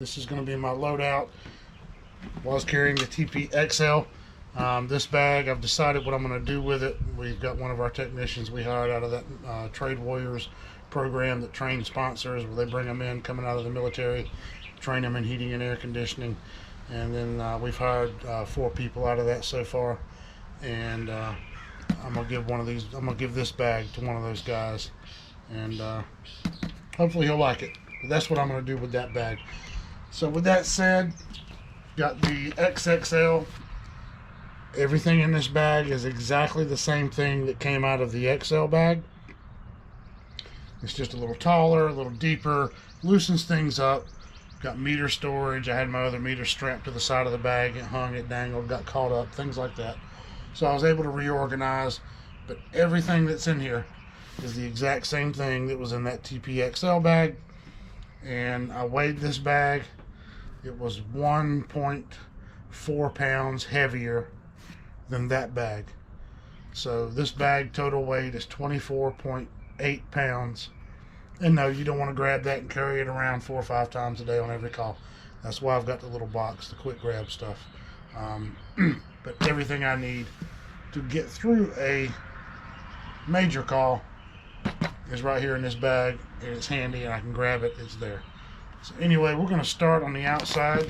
This is going to be my loadout. Was carrying the TP-XXL. This bag, I've decided what I'm going to do with it. We've got one of our technicians we hired out of that Trade Warriors program that trains sponsors, where they bring them in coming out of the military, train them in heating and air conditioning. And then we've hired 4 people out of that so far. And I'm going to give this bag to one of those guys. And hopefully he'll like it. But that's what I'm going to do with that bag. So with that said, got the XXL. Everything in this bag is exactly the same thing that came out of the XL bag. It's just a little taller, a little deeper, loosens things up. Got meter storage. I had my other meter strapped to the side of the bag. It hung, it dangled, got caught up, things like that. So I was able to reorganize, but everything that's in here is the exact same thing that was in that TP-XL bag. And I weighed this bag. It was 1.4 pounds heavier than that bag. So this bag total weight is 24.8 pounds. And no, you don't want to grab that and carry it around 4 or 5 times a day on every call. That's why I've got the little box, the quick grab stuff. But everything I need to get through a major call is right here in this bag, and it's handy and I can grab it, it's there. So anyway, we're going to start on the outside.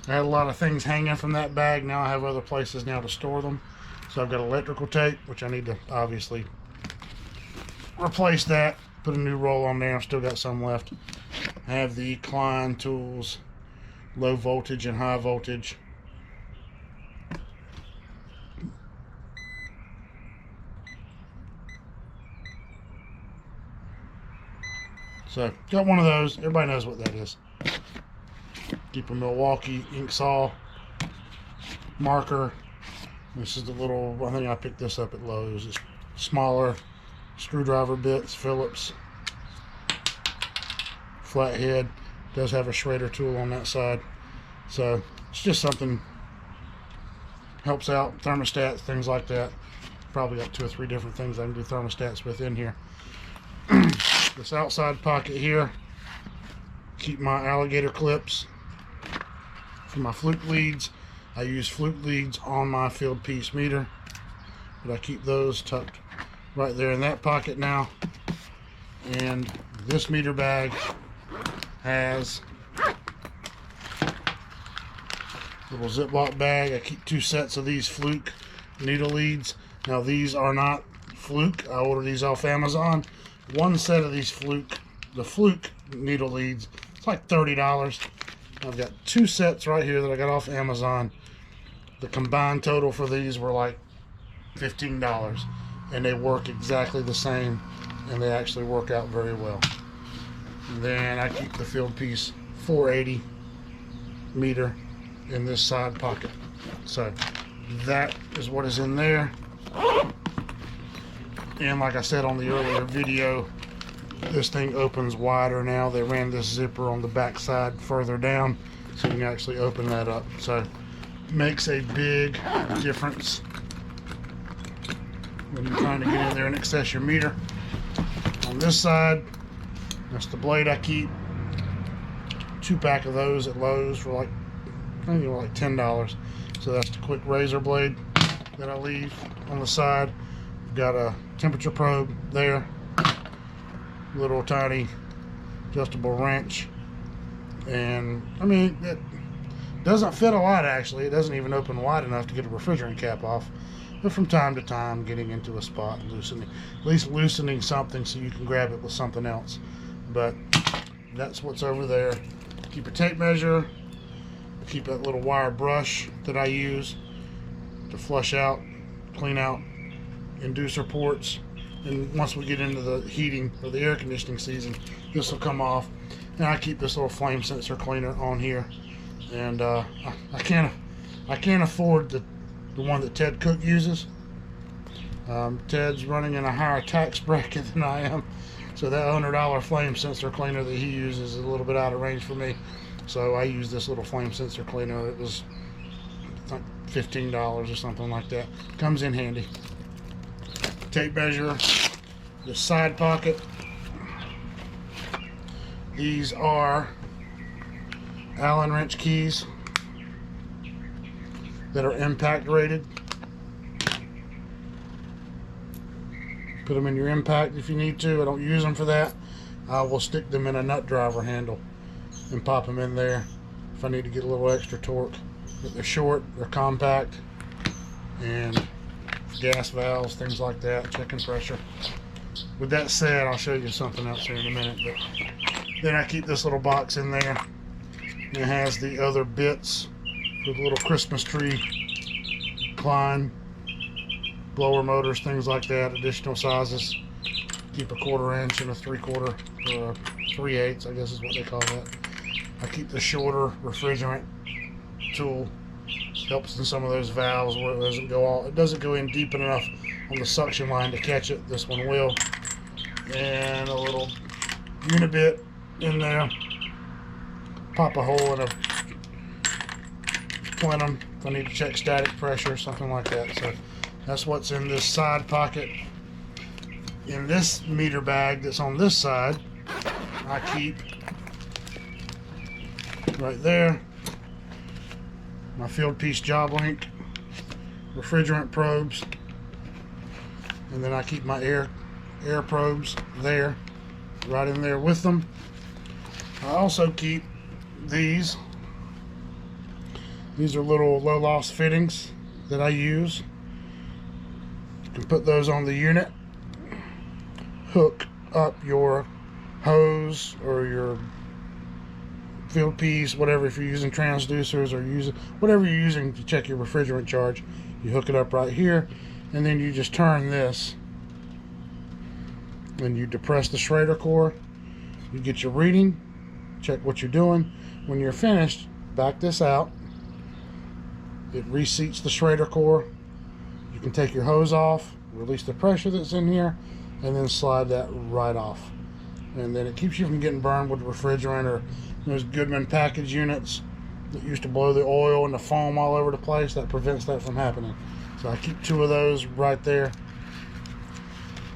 I had a lot of things hanging from that bag. Now I have other places now to store them. So I've got electrical tape, which I need to obviously replace that, put a new roll on there. I've still got some left. I have the Klein tools, low voltage and high voltage. So got one of those. Everybody knows what that is. Keep a Milwaukee ink saw, marker. This is the little, I think I picked this up at Lowe's. It's smaller screwdriver bits, Phillips, flathead. Does have a shredder tool on that side. So it's just something, helps out thermostats, things like that. Probably got 2 or 3 different things I can do thermostats with in here. This outside pocket here, keep my alligator clips for my fluke leads. I use fluke leads on my field piece meter, but I keep those tucked right there in that pocket now. And this meter bag has a little Ziploc bag. I keep 2 sets of these fluke needle leads. Now these are not fluke. I ordered these off Amazon. One set of these fluke needle leads, it's like $30. I've got 2 sets right here that I got off Amazon. The combined total for these were like $15, and they work exactly the same, and they actually work out very well. And then I keep the field piece 480 meter in this side pocket. So that is what is in there. And like I said on the earlier video, this thing opens wider now. They ran this zipper on the back side further down, so you can actually open that up. So it makes a big difference when you're trying to get in there and access your meter. On this side, that's the blade I keep. 2-pack of those at Lowe's for like, I think they were like $10. So that's the quick razor blade that I leave on the side. Got a temperature probe there, little tiny adjustable wrench, and I mean, it doesn't fit a lot actually. It doesn't even open wide enough to get a refrigerant cap off, but from time to time getting into a spot and loosening, at least loosening something so you can grab it with something else. But that's what's over there. Keep a tape measure, keep that little wire brush that I use to flush out, clean out inducer ports. And once we get into the heating or the air conditioning season, this will come off. And I keep this little flame sensor cleaner on here. And I can't afford the one that Ted Cook uses. Ted's running in a higher tax bracket than I am, so that $100 flame sensor cleaner that he uses is a little bit out of range for me. So I use this little flame sensor cleaner. It was like $15 or something like that. Comes in handy. Tape measure, the side pocket, These are Allen wrench keys that are impact rated. Put them in your impact if you need to. I don't use them for that. I will stick them in a nut driver handle and pop them in there if I need to get a little extra torque. But they're short, they're compact, and gas valves, things like that, checking pressure. With that said, I'll show you something else here in a minute. But then I keep this little box in there. It has the other bits for the little Christmas tree Klein blower motors, things like that, additional sizes. Keep a 1/4 inch and a 3/4 or a 3/8, I guess is what they call that. I keep the shorter refrigerant tool. Helps in some of those valves where it doesn't go in deep enough on the suction line to catch it. This one will. And a little unibit in there. Pop a hole in a plenum if I need to check static pressure or something like that. So that's what's in this side pocket. In this meter bag that's on this side, I keep right there my field piece job link, refrigerant probes, and then I keep my air probes there, right in there with them. I also keep these. These are little low loss fittings that I use. You can put those on the unit, hook up your hose or your field piece, whatever. If you're using transducers or using whatever you're using to check your refrigerant charge, you hook it up right here, and then you just turn this and you depress the Schrader core. You get your reading, check what you're doing. When you're finished, back this out. It reseats the Schrader core. You can take your hose off, release the pressure that's in here, and then slide that right off. And then it keeps you from getting burned with refrigerant or those Goodman package units that used to blow the oil and the foam all over the place. That prevents that from happening. So I keep 2 of those right there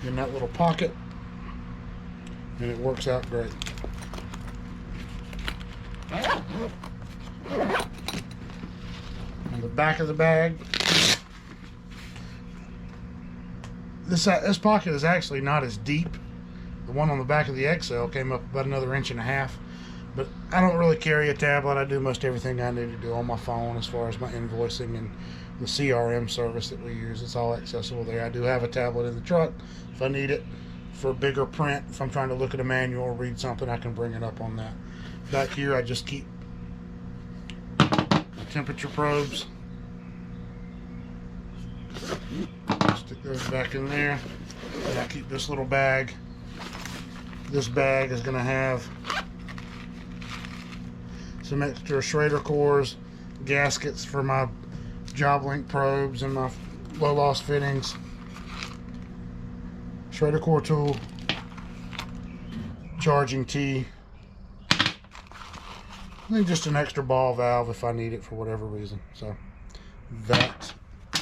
in that little pocket, and it works out great. On the back of the bag, this pocket is actually not as deep. The one on the back of the XL came up about another 1.5 inches. But I don't really carry a tablet. I do most everything I need to do on my phone as far as my invoicing and the CRM service that we use. It's all accessible there. I do have a tablet in the truck if I need it for bigger print. If I'm trying to look at a manual or read something, I can bring it up on that. Back here, I just keep my temperature probes. Stick those back in there. And I keep this little bag. This bag is going to have some extra Schrader cores, gaskets for my job link probes and my low loss fittings, Schrader core tool, charging tee, and then just an extra ball valve if I need it for whatever reason. So that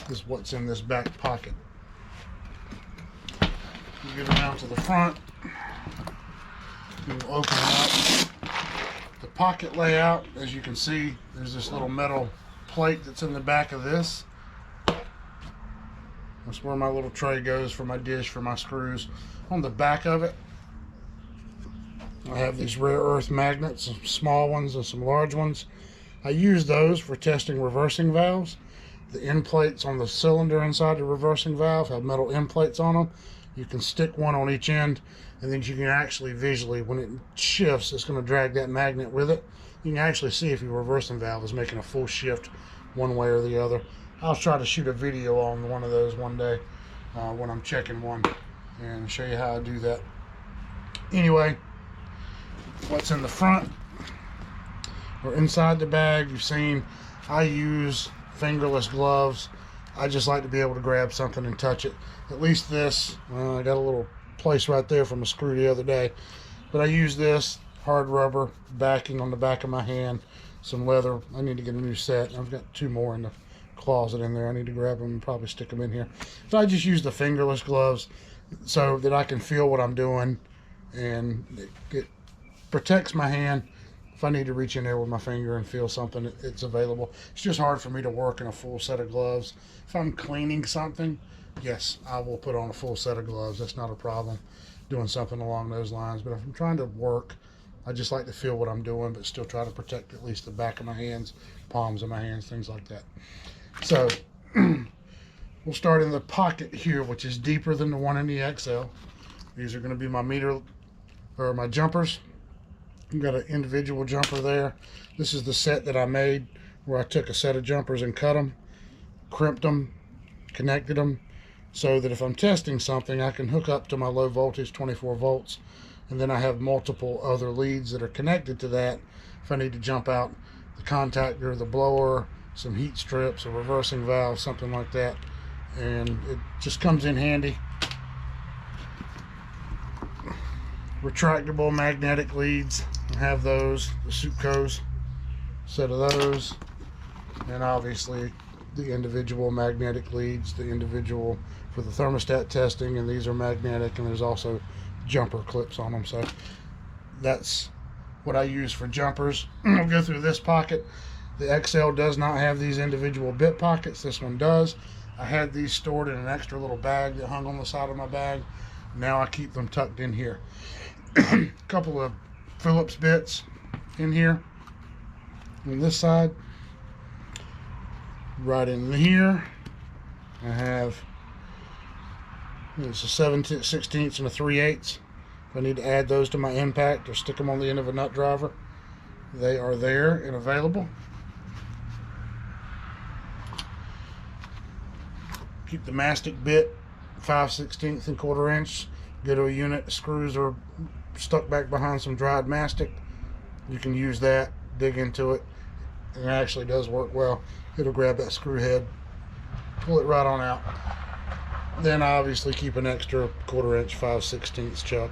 is what's in this back pocket. You get around to the front, we'll open it up. The pocket layout, as you can see, there's this little metal plate that's in the back of this. That's where my little tray goes for my dish, for my screws. On the back of it, I have these rare earth magnets, some small ones and some large ones. I use those for testing reversing valves. The end plates on the cylinder inside the reversing valve have metal end plates on them. You can stick one on each end, and then you can actually visually, when it shifts, it's going to drag that magnet with it. You can actually see if your reversing valve is making a full shift one way or the other. I'll try to shoot a video on one of those one day when I'm checking one and show you how I do that. Anyway, what's in the front or inside the bag, you've seen I use fingerless gloves. I just like to be able to grab something and touch it. At least this, I got a little place right there from a screw the other day, but I use this hard rubber backing on the back of my hand, some leather. I need to get a new set. I've got 2 more in the closet in there. I need to grab them and probably stick them in here. So I just use the fingerless gloves so that I can feel what I'm doing and protects my hand. If I need to reach in there with my finger and feel something, it's available. It's just hard for me to work in a full set of gloves. If I'm cleaning something, yes, I will put on a full set of gloves. That's not a problem, doing something along those lines. But if I'm trying to work, I just like to feel what I'm doing, but still try to protect at least the back of my hands, palms of my hands, things like that. So we'll start in the pocket here, which is deeper than the one in the XL. These are going to be my meter, or my jumpers. I've got an individual jumper there. This is the set that I made, where I took a set of jumpers and cut them, crimped them, connected them, so that if I'm testing something, I can hook up to my low voltage 24 volts, and then I have multiple other leads that are connected to that. If I need to jump out the contactor, the blower, some heat strips, a reversing valve, something like that, and it just comes in handy. Retractable magnetic leads, I have those, the Supco's set of those, and obviously the individual magnetic leads, the individual for the thermostat testing, and these are magnetic, and there's also jumper clips on them. So that's what I use for jumpers. I'll go through this pocket. The XL does not have these individual bit pockets. This one does. I had these stored in an extra little bag that hung on the side of my bag. Now I keep them tucked in here. A couple of Phillips bits in here on this side. Right in here I have, it's a 7/16 and a 3/8. If I need to add those to my impact or stick them on the end of a nut driver, they are there and available. Keep the mastic bit 5/16 and 1/4 inch. Go to a unit, the screws are stuck back behind some dried mastic. You can use that, dig into it, and it actually does work well. It'll grab that screw head, pull it right on out. Then I obviously keep an extra 1/4 inch 5/16 chuck.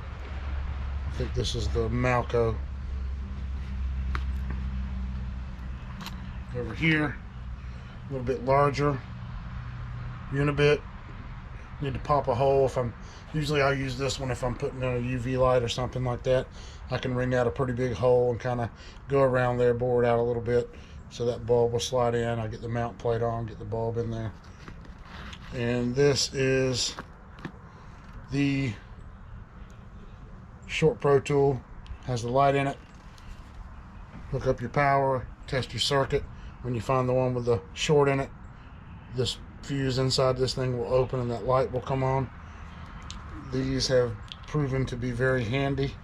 I think this is the Malco. Over here, a little bit larger unibit. Need to pop a hole. If I'm usually, I'll use this one if I'm putting in a UV light or something like that. I can ring out a pretty big hole and kind of go around there, bore it out a little bit, so that bulb will slide in. I get the mount plate on, get the bulb in there. And this is the Short Pro tool. Has the light in it. Hook up your power, test your circuit. When you find the one with the short in it, this fuse inside this thing will open and that light will come on. These have proven to be very handy.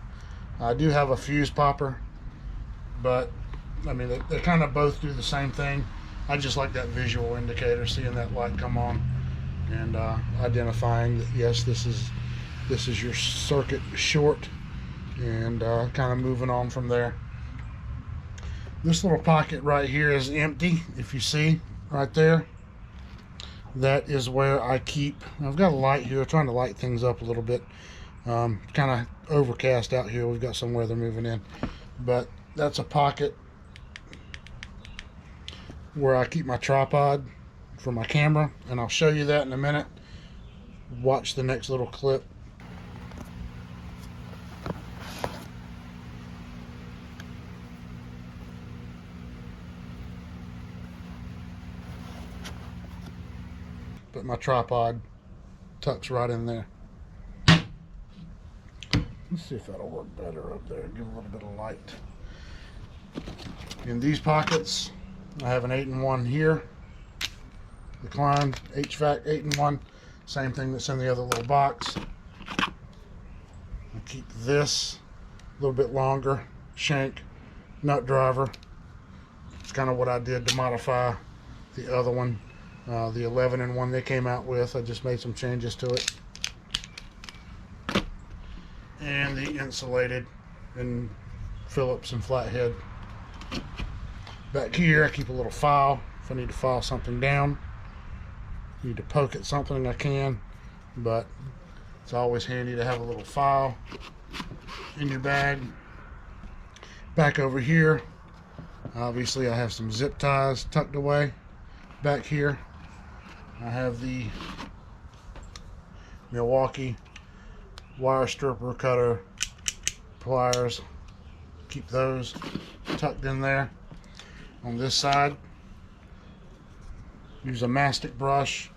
I do have a fuse popper, but I mean they kind of both do the same thing. I just like that visual indicator, seeing that light come on and identifying that yes, this is your circuit short, and kind of moving on from there. This little pocket right here is empty. If you see right there, that is where I keep, I've got a light here, trying to light things up a little bit. Kind of overcast out here. We've got some weather moving in, but that's a pocket where I keep my tripod for my camera, and I'll show you that in a minute. Watch the next little clip. But my tripod tucks right in there. Let's see if that'll work better up there. Give a little bit of light. In these pockets, I have an 8-in-1 here. The Klein HVAC 8-in-1. Same thing that's in the other little box. I keep this a little bit longer. Shank nut driver. It's kind of what I did to modify the other one. The 11-in-1 they came out with. I just made some changes to it. And the insulated and Phillips and flathead. Back here I keep a little file if I need to file something down. Need to poke at something I can, but it's always handy to have a little file in your bag. Back over here, obviously I have some zip ties tucked away. Back here I have the Milwaukee wire stripper cutter pliers. keep those tucked in there. On this side, use a mastic brush,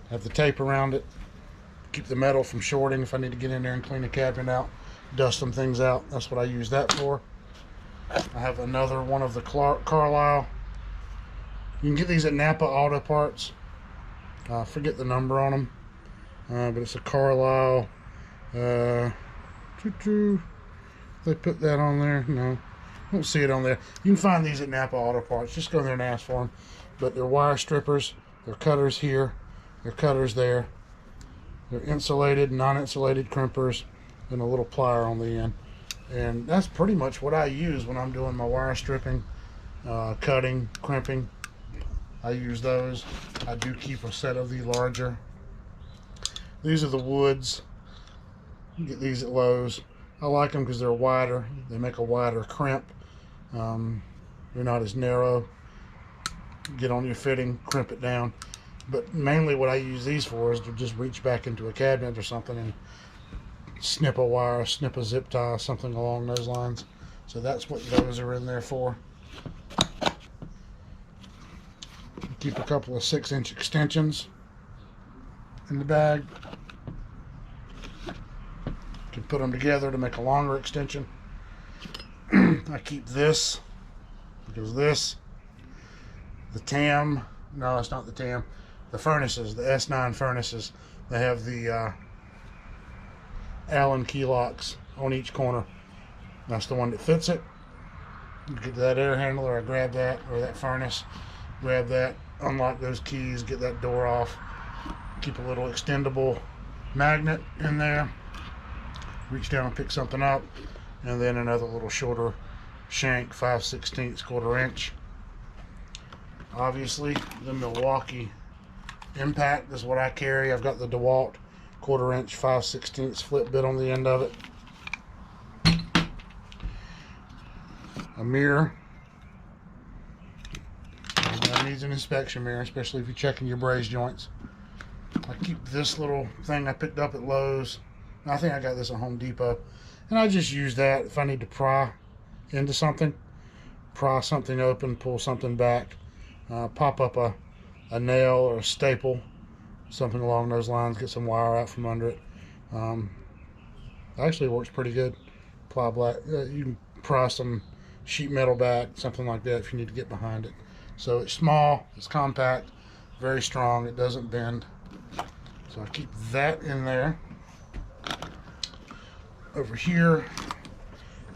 have the tape around it, keep the metal from shorting if I need to get in there and clean the cabinet out, dust some things out. That's what I use that for. I have another one of the Carlisle. You can get these at Napa Auto Parts. Forget the number on them, but it's a Carlisle. They put that on there? No, I don't see it on there. You can find these at Napa Auto Parts. Just go in there and ask for them. But they're wire strippers. They're cutters here. They're cutters there. They're insulated, non-insulated crimpers, and a little plier on the end. And that's pretty much what I use when I'm doing my wire stripping, cutting, crimping. I use those. I do keep a set of the larger. These are the Woods. You get these at Lowe's. I like them because they're wider. They make a wider crimp. They're not as narrow. Get on your fitting, crimp it down. But mainly what I use these for is to just reach back into a cabinet or something and snip a wire, snip a zip tie, something along those lines. So that's what those are in there for. Keep a couple of 6-inch extensions in the bag. Can put them together to make a longer extension. I keep this because this, the TAM, no, it's not the TAM, the furnaces, the S9 furnaces, they have the Allen key locks on each corner. That's the one that fits it. You get that air handler, I grab that, or that furnace, grab that, unlock those keys, get that door off, keep a little extendable magnet in there, reach down and pick something up, and then another little shorter shank, 5/16 1/4 inch. Obviously the Milwaukee impact is what I carry. I've got the DeWalt 1/4 inch 5/16 flip bit on the end of it. A mirror. That needs an inspection mirror, especially if you're checking your braze joints. I keep this little thing I picked up at Lowe's. I think I got this at Home Depot. And I just use that if I need to pry into something. Pry something open, pull something back. Pop up a nail or a staple, something along those lines, get some wire out from under it. Actually works pretty good. Ply black. You can pry some sheet metal back, something like that if you need to get behind it. So it's small, it's compact, very strong, it doesn't bend. So I keep that in there. Over here,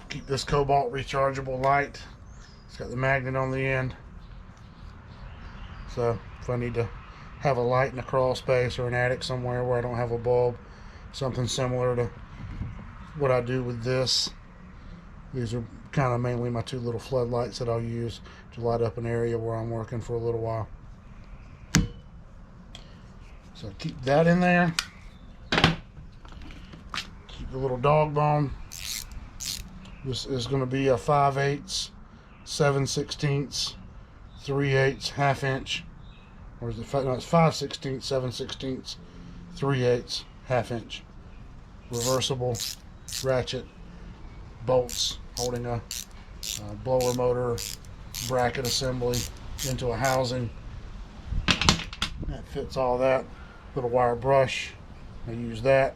keep this Cobalt rechargeable light. It's got the magnet on the end. So if I need to have a light in a crawl space or an attic somewhere where I don't have a bulb, something similar to what I do with this. These are kind of mainly my two little floodlights that I'll use to light up an area where I'm working for a little while. So keep that in there. Keep the little dog bone. This is going to be a 5/8, 7/16, 3/8, 1/2 inch. Or is it no, it's 5/16, 7/16, 3/8, 1/2 inch. Reversible ratchet bolts holding a blower motor bracket assembly into a housing. That fits all that. Little wire brush. I use that.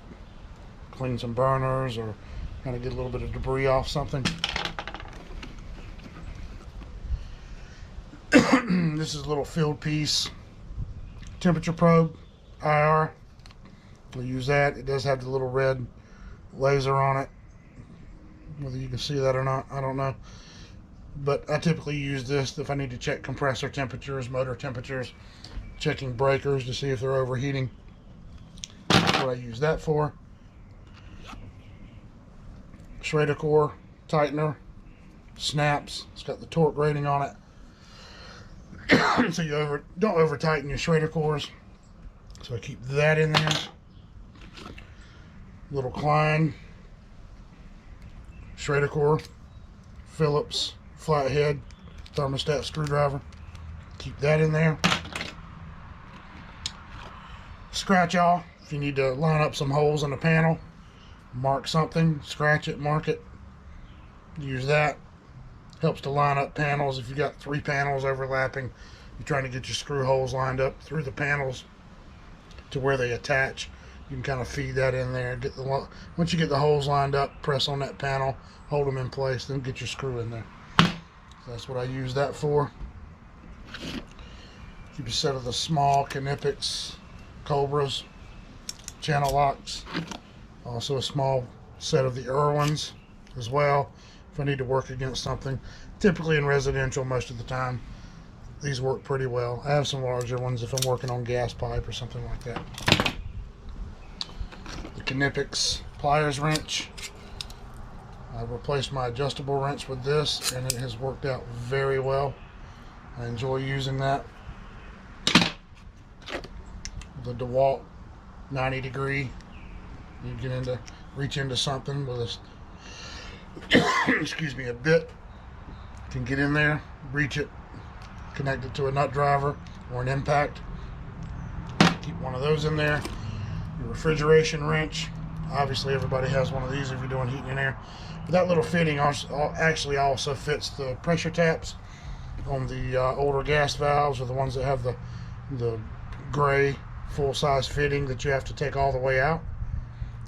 Clean some burners or kind of get a little bit of debris off something. This is a little field piece. Temperature probe, IR. We'll use that. It does have the little red laser on it. Whether you can see that or not, I don't know. But I typically use this if I need to check compressor temperatures, motor temperatures, checking breakers to see if they're overheating. That's what I use that for. Schrader core tightener, snaps. It's got the torque rating on it. So you don't over tighten your Schrader cores. So I keep that in there. Little Klein Schrader core, Phillips flathead thermostat screwdriver. Keep that in there. Scratch off if you need to line up some holes in the panel. Mark something, scratch it, mark it. Use that. Helps to line up panels. If you got 3 panels overlapping, you're trying to get your screw holes lined up through the panels to where they attach. You can kind of feed that in there. Once you get the holes lined up, press on that panel, hold them in place, then get your screw in there. So that's what I use that for. Keep a set of the small Knipex Cobras channel locks. Also a small set of the Irwins as well if I need to work against something. Typically in residential most of the time, these work pretty well. I have some larger ones if I'm working on gas pipe or something like that. The Knipex pliers wrench. I've replaced my adjustable wrench with this, and it has worked out very well. I enjoy using that. The DeWalt 90 degree. You reach into something with a excuse me, a bit. You can get in there, reach it, connect it to a nut driver or an impact. Keep one of those in there. Your refrigeration wrench. Obviously everybody has one of these if you're doing heating and air. But that little fitting actually also fits the pressure taps on the older gas valves, or the ones that have the gray full-size fitting that you have to take all the way out.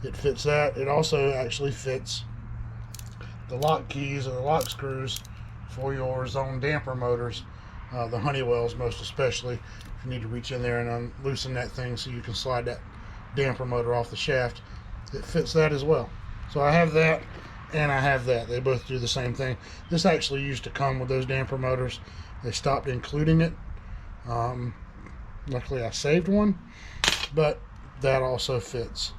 It fits that. It also actually fits the lock keys or the lock screws for your zone damper motors, the Honeywells most especially. If you need to reach in there and loosen that thing so you can slide that damper motor off the shaft, it fits that as well. So I have that and I have that. They both do the same thing. This actually used to come with those damper motors. They stopped including it. Luckily I saved one, but that also fits.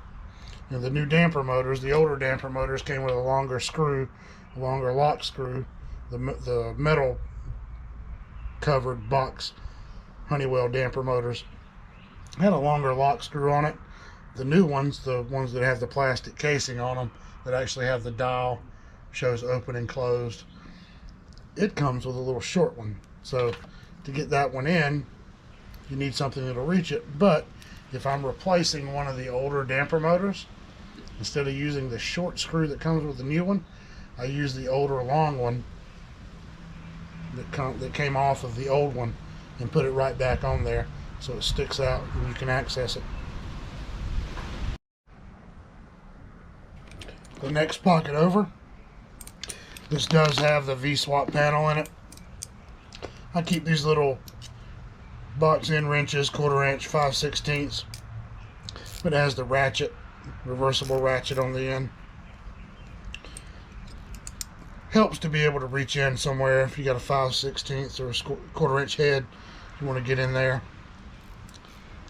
And the new damper motors, the older damper motors, came with a longer screw, a longer lock screw. The metal covered box Honeywell damper motors had a longer lock screw on it. The new ones, the ones that have the plastic casing on them, that actually have the dial, shows open and closed, it comes with a little short one. So to get that one in, you need something that'll reach it. But if I'm replacing one of the older damper motors, instead of using the short screw that comes with the new one, I use the older long one that came off of the old one and put it right back on there so it sticks out and you can access it. The next pocket over, this does have the V-swap panel in it. I keep these little box end wrenches, 1/4 inch, 5/16, but it has the ratchet, reversible ratchet on the end. Helps to be able to reach in somewhere if you got a 5/16 or a 1/4 inch head. You want to get in there,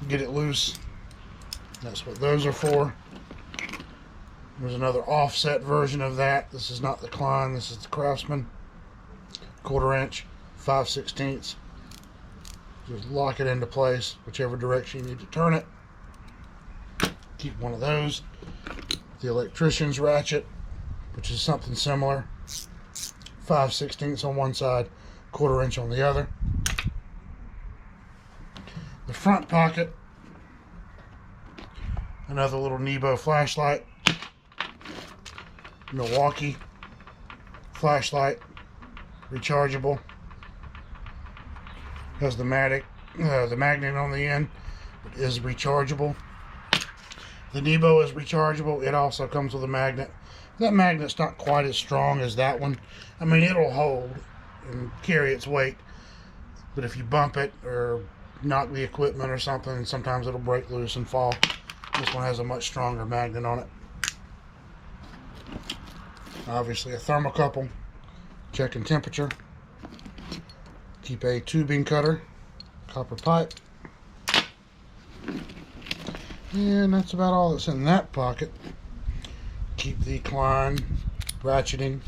get it loose. That's what those are for. There's another offset version of that. This is not the Klein, this is the Craftsman. 1/4 inch, 5/16. Just lock it into place, whichever direction you need to turn it. Keep one of those. The electrician's ratchet, which is something similar. 5/16 on one side, 1/4 inch on the other. The front pocket, another little Nebo flashlight. Milwaukee flashlight, rechargeable. Has the magnet on the end. It is rechargeable. The Nebo is rechargeable. It also comes with a magnet. That magnet's not quite as strong as that one. I mean, it'll hold and carry its weight, but if you bump it or knock the equipment or something, sometimes it'll break loose and fall. This one has a much stronger magnet on it. Obviously a thermocouple, checking temperature. Keep a tubing cutter, copper pipe. And that's about all that's in that pocket. Keep the Klein ratcheting.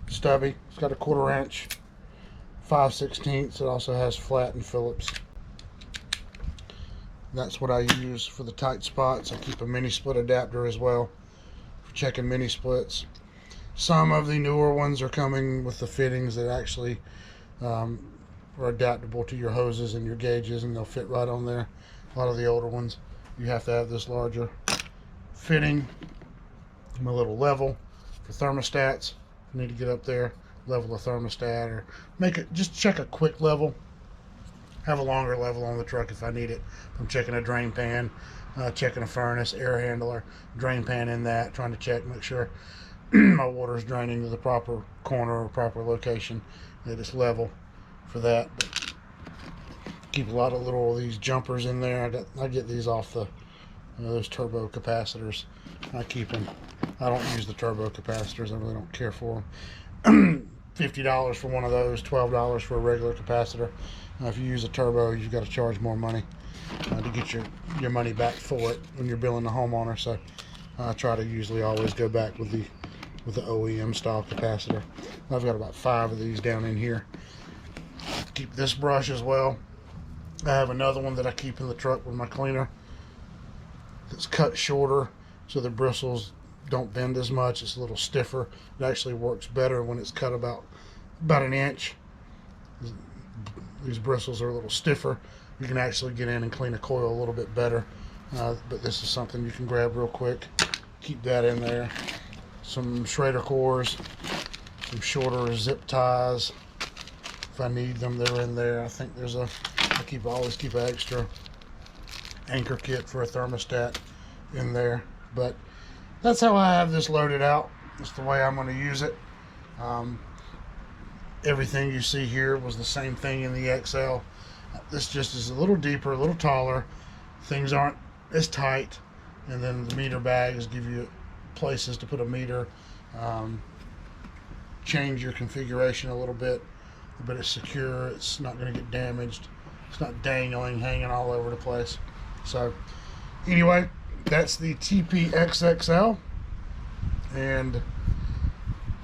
Stubby. It's got a 1/4 inch, 5/16. It also has flat and Phillips. That's what I use for the tight spots. I keep a mini split adapter as well for checking mini splits. Some of the newer ones are coming with the fittings that actually are adaptable to your hoses and your gauges, and they'll fit right on there. A lot of the older ones, you have to have this larger fitting my little level for thermostats. I need to get up there, level a thermostat, or make it, just check a quick level. Have a longer level on the truck if I need it. I'm checking a drain pan, checking a furnace, air handler, drain pan in that, trying to check, make sure my water is draining to the proper corner or proper location, that it's level for that. But keep a lot of little of these jumpers in there. I get these off the those turbo capacitors. I keep them. I don't use the turbo capacitors. I really don't care for them. $50 for one of those, $12 for a regular capacitor. If you use a turbo, you've got to charge more money to get your money back for it when you're billing the homeowner. So I try to usually always go back with the OEM style capacitor. I've got about 5 of these down in here. Keep this brush as well. I have another one that I keep in the truck with my cleaner. It's cut shorter so the bristles don't bend as much. It's a little stiffer. It actually works better when it's cut about an inch. These bristles are a little stiffer. You can actually get in and clean a coil a little bit better. But this is something you can grab real quick. Keep that in there. Some Schrader cores, some shorter zip ties. If I need them, they're in there. I think there's I always keep an extra anchor kit for a thermostat in there. But that's how I have this loaded out. That's the way I'm going to use it. Everything you see here was the same thing in the XL. This just is a little deeper, a little taller. Things aren't as tight. And then the meter bags give you places to put a meter. Change your configuration a little bit. But it's secure. It's not going to get damaged. It's not dangling, hanging all over the place. So anyway, that's the TP-XXL. And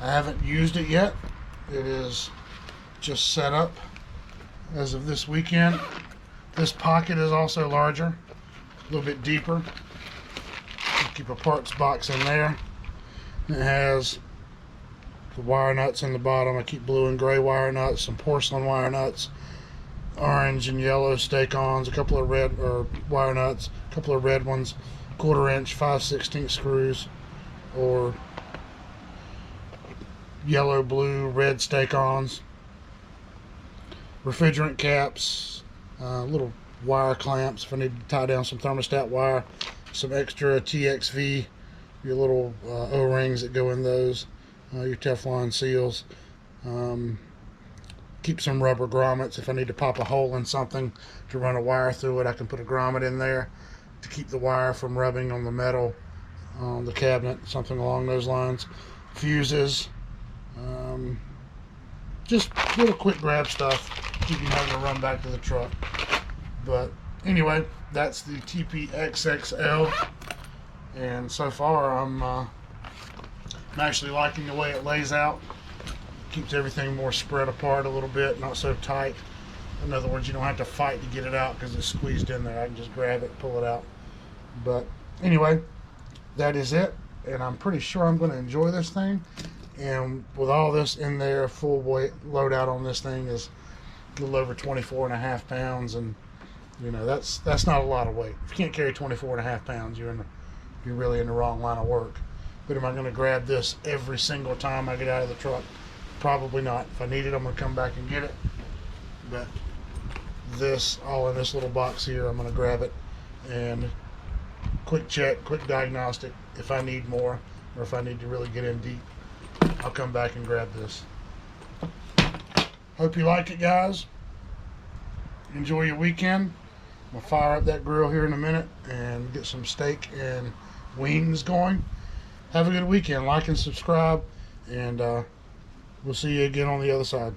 I haven't used it yet. It is just set up as of this weekend. This pocket is also larger, a little bit deeper. Keep a parts box in there. It has the wire nuts in the bottom. I keep blue and gray wire nuts, some porcelain wire nuts, orange and yellow stake-ons, a couple of red wire nuts, a couple of red ones, 1/4 inch 5/16 screws, or yellow, blue, red stake-ons, refrigerant caps, little wire clamps if I need to tie down some thermostat wire, some extra TXV, your little O-rings that go in those, your Teflon seals. Keep some rubber grommets if I need to pop a hole in something to run a wire through it. I can put a grommet in there to keep the wire from rubbing on the metal on the cabinet, something along those lines. Fuses, just little quick grab stuff, keep you having to run back to the truck. But anyway, that's the TP-XXL, and so far I'm actually liking the way it lays out. Keeps everything more spread apart a little bit, not so tight. In other words, you don't have to fight to get it out because it's squeezed in there. I can just grab it, pull it out. But anyway, that is it, and I'm pretty sure I'm going to enjoy this thing. And with all this in there, full weight loadout on this thing is a little over 24.5 pounds, and you know that's not a lot of weight. If you can't carry 24.5 pounds, you're really in the wrong line of work. But am I going to grab this every single time I get out of the truck? Probably not. If I need it, I'm going to come back and get it. But this, all in this little box here, I'm going to grab it and quick check, quick diagnostic. If I need more, or if I need to really get in deep, I'll come back and grab this. Hope you like it, guys. Enjoy your weekend. I'm going to fire up that grill here in a minute and get some steak and wings going. Have a good weekend. Like and subscribe, and we'll see you again on the other side.